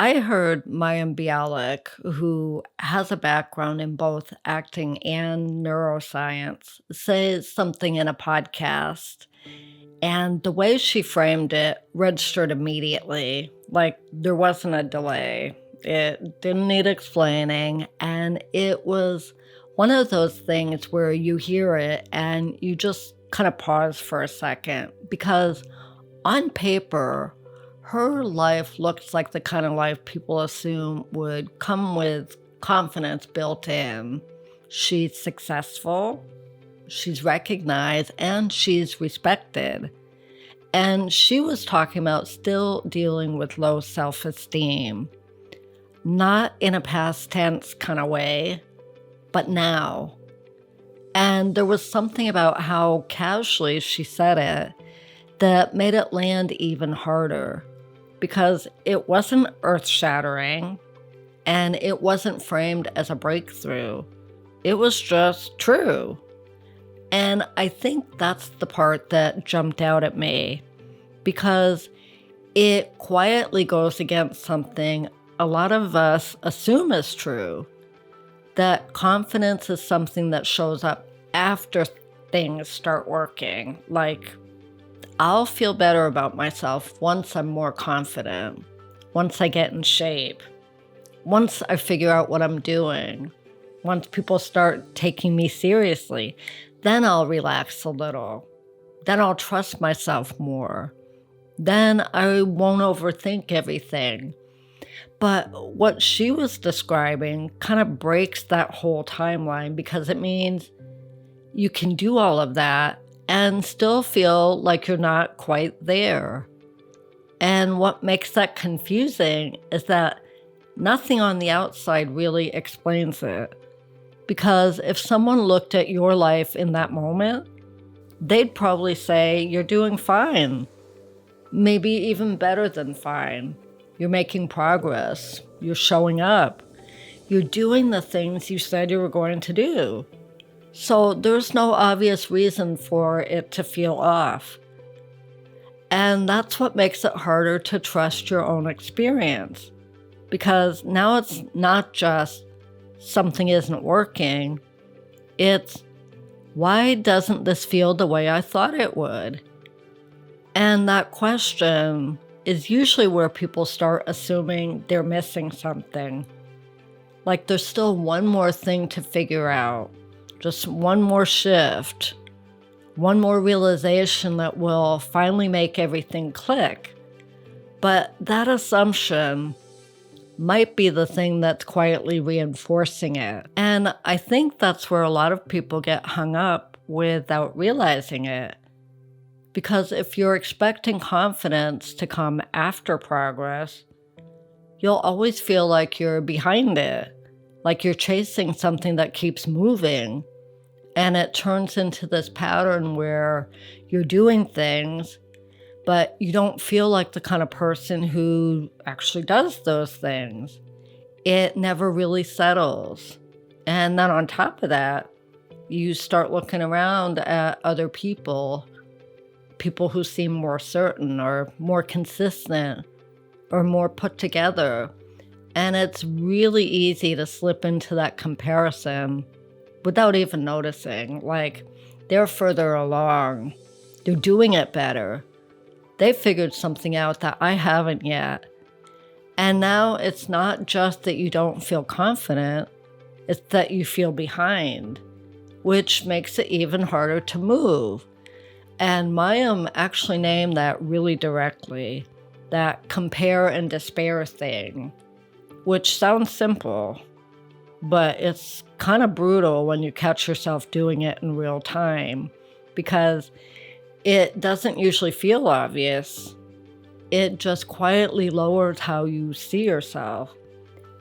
I heard Mayim Bialik, who has a background in both acting and neuroscience, say something in a podcast. And the way she framed it registered immediately. Like there wasn't a delay. It didn't need explaining. And it was one of those things where you hear it and you just kind of pause for a second because on paper, her life looks like the kind of life people assume would come with confidence built in. She's successful, she's recognized, and she's respected. And she was talking about still dealing with low self esteem, not in a past tense kind of way, but now. And there was something about how casually she said it that made it land even harder because it wasn't earth shattering and it wasn't framed as a breakthrough. It was just true. And I think that's the part that jumped out at me because it quietly goes against something a lot of us assume is true, that confidence is something that shows up after things start working. Like, I'll feel better about myself once I'm more confident, once I get in shape, once I figure out what I'm doing, once people start taking me seriously, then I'll relax a little. Then I'll trust myself more. Then I won't overthink everything. But what she was describing kind of breaks that whole timeline because it means you can do all of that and still feel like you're not quite there. And what makes that confusing is that nothing on the outside really explains it. Because if someone looked at your life in that moment, they'd probably say you're doing fine, maybe even better than fine. You're making progress, you're showing up, you're doing the things you said you were going to do. So there's no obvious reason for it to feel off. And that's what makes it harder to trust your own experience. Because now it's not just something isn't working, it's why doesn't this feel the way I thought it would? And that question is usually where people start assuming they're missing something. Like there's still one more thing to figure out. Just one more shift, one more realization that will finally make everything click. But that assumption might be the thing that's quietly reinforcing it. And I think that's where a lot of people get hung up without realizing it. Because if you're expecting confidence to come after progress, you'll always feel like you're behind it, like you're chasing something that keeps moving. And it turns into this pattern where you're doing things, but you don't feel like the kind of person who actually does those things. It never really settles. And then on top of that, you start looking around at other people who seem more certain or more consistent or more put together. And it's really easy to slip into that comparison without even noticing. Like, they're further along. They're doing it better. They figured something out that I haven't yet. And now it's not just that you don't feel confident, it's that you feel behind, which makes it even harder to move. And Mayim actually named that really directly, that compare and despair thing, which sounds simple, but it's kind of brutal when you catch yourself doing it in real time because it doesn't usually feel obvious. It just quietly lowers how you see yourself.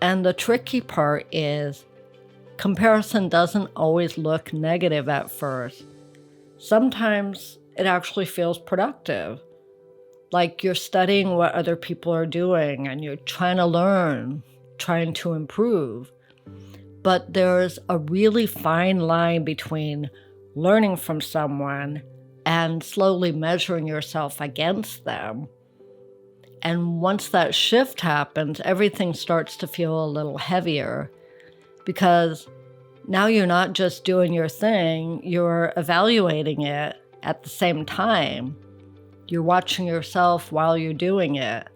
And the tricky part is comparison doesn't always look negative at first. Sometimes it actually feels productive. Like you're studying what other people are doing and you're trying to learn, trying to improve. But there's a really fine line between learning from someone and slowly measuring yourself against them. And once that shift happens, everything starts to feel a little heavier because now you're not just doing your thing, you're evaluating it at the same time. You're watching yourself while you're doing it.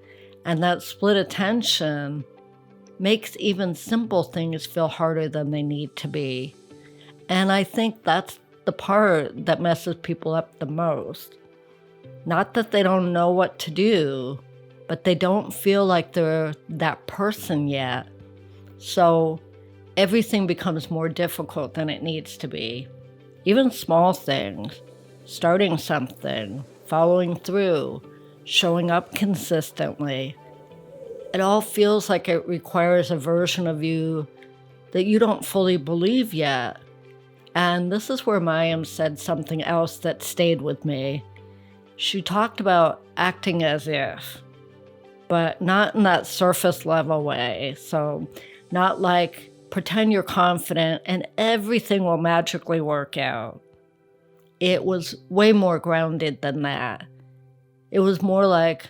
And that split attention makes even simple things feel harder than they need to be. And I think that's the part that messes people up the most. Not that they don't know what to do, but they don't feel like they're that person yet. So everything becomes more difficult than it needs to be. Even small things, starting something, following through, showing up consistently. It all feels like it requires a version of you that you don't fully believe yet. And this is where Mayim said something else that stayed with me. She talked about acting as if, but not in that surface level way. So not like pretend you're confident and everything will magically work out. It was way more grounded than that. It was more like,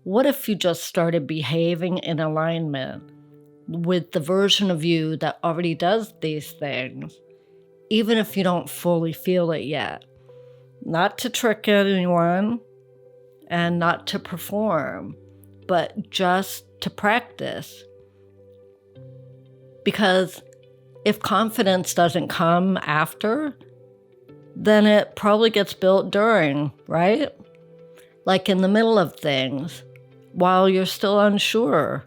what if you just started behaving in alignment with the version of you that already does these things, even if you don't fully feel it yet? Not to trick anyone and not to perform, but just to practice. Because if confidence doesn't come after, then it probably gets built during, right? Like in the middle of things, while you're still unsure,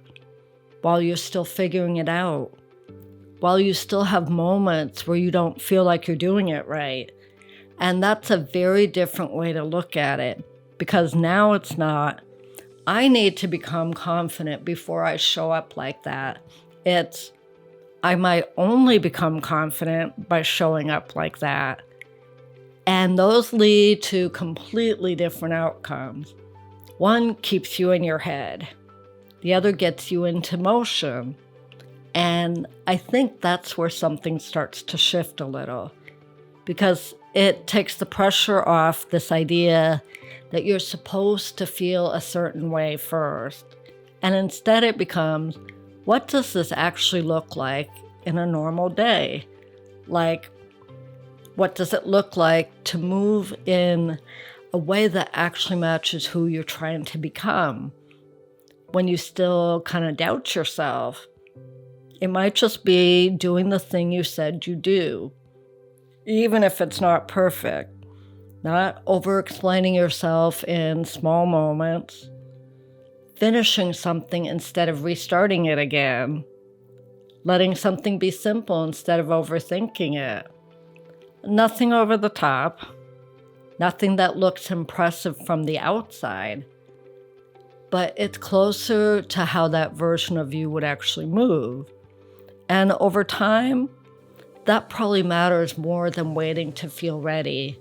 while you're still figuring it out, while you still have moments where you don't feel like you're doing it right. And that's a very different way to look at it, because now it's not, I need to become confident before I show up like that. It's, I might only become confident by showing up like that. And those lead to completely different outcomes. One keeps you in your head. The other gets you into motion. And I think that's where something starts to shift a little, because it takes the pressure off this idea that you're supposed to feel a certain way first. And instead it becomes, what does this actually look like in a normal day? Like, what does it look like to move in a way that actually matches who you're trying to become? When you still kind of doubt yourself, it might just be doing the thing you said you do, even if it's not perfect. Not over-explaining yourself in small moments, finishing something instead of restarting it again, letting something be simple instead of overthinking it. Nothing over the top, nothing that looks impressive from the outside, but it's closer to how that version of you would actually move. And over time, that probably matters more than waiting to feel ready.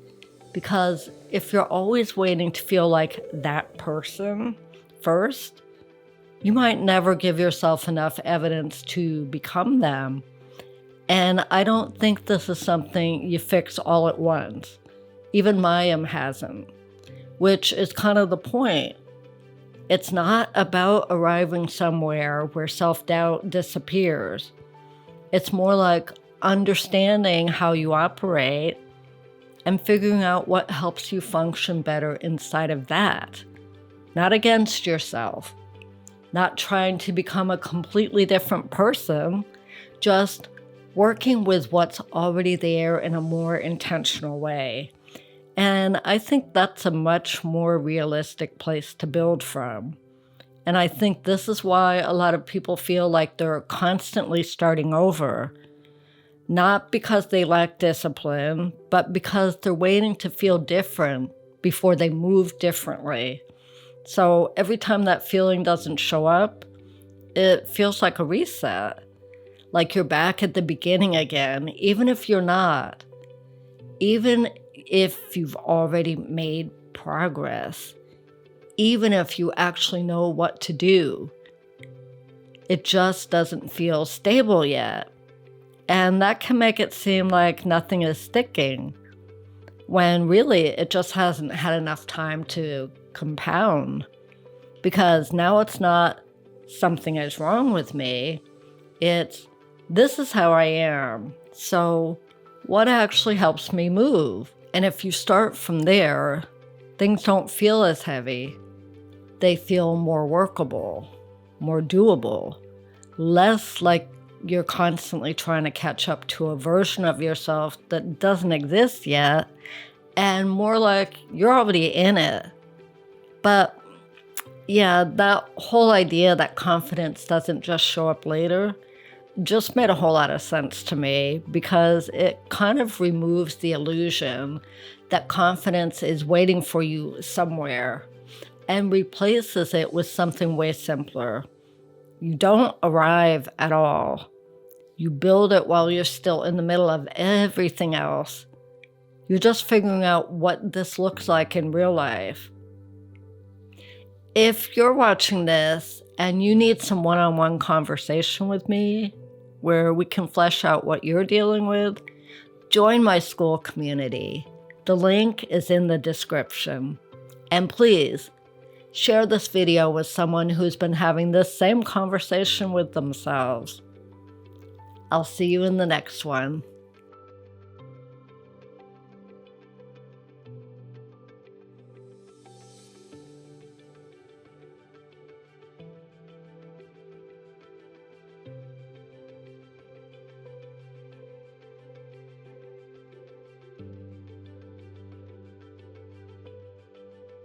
Because if you're always waiting to feel like that person first, you might never give yourself enough evidence to become them. And I don't think this is something you fix all at once. Even Mayim hasn't, which is kind of the point. It's not about arriving somewhere where self-doubt disappears. It's more like understanding how you operate and figuring out what helps you function better inside of that. Not against yourself. Not trying to become a completely different person, just working with what's already there in a more intentional way. And I think that's a much more realistic place to build from. And I think this is why a lot of people feel like they're constantly starting over. Not because they lack discipline, but because they're waiting to feel different before they move differently. So every time that feeling doesn't show up, it feels like a reset. Like you're back at the beginning again, even if you're not. Even if you've already made progress. Even if you actually know what to do. It just doesn't feel stable yet. And that can make it seem like nothing is sticking, when really it just hasn't had enough time to compound. because now it's not something is wrong with me. It's this is how I am. So what actually helps me move? And if you start from there, things don't feel as heavy. They feel more workable, more doable, less like you're constantly trying to catch up to a version of yourself that doesn't exist yet, and more like you're already in it. But yeah, that whole idea that confidence doesn't just show up later just made a whole lot of sense to me, because it kind of removes the illusion that confidence is waiting for you somewhere and replaces it with something way simpler. You don't arrive at all. You build it while you're still in the middle of everything else. You're just figuring out what this looks like in real life. If you're watching this and you need some one-on-one conversation with me where we can flesh out what you're dealing with, join my school community. The link is in the description. And please, share this video with someone who's been having this same conversation with themselves. I'll see you in the next one.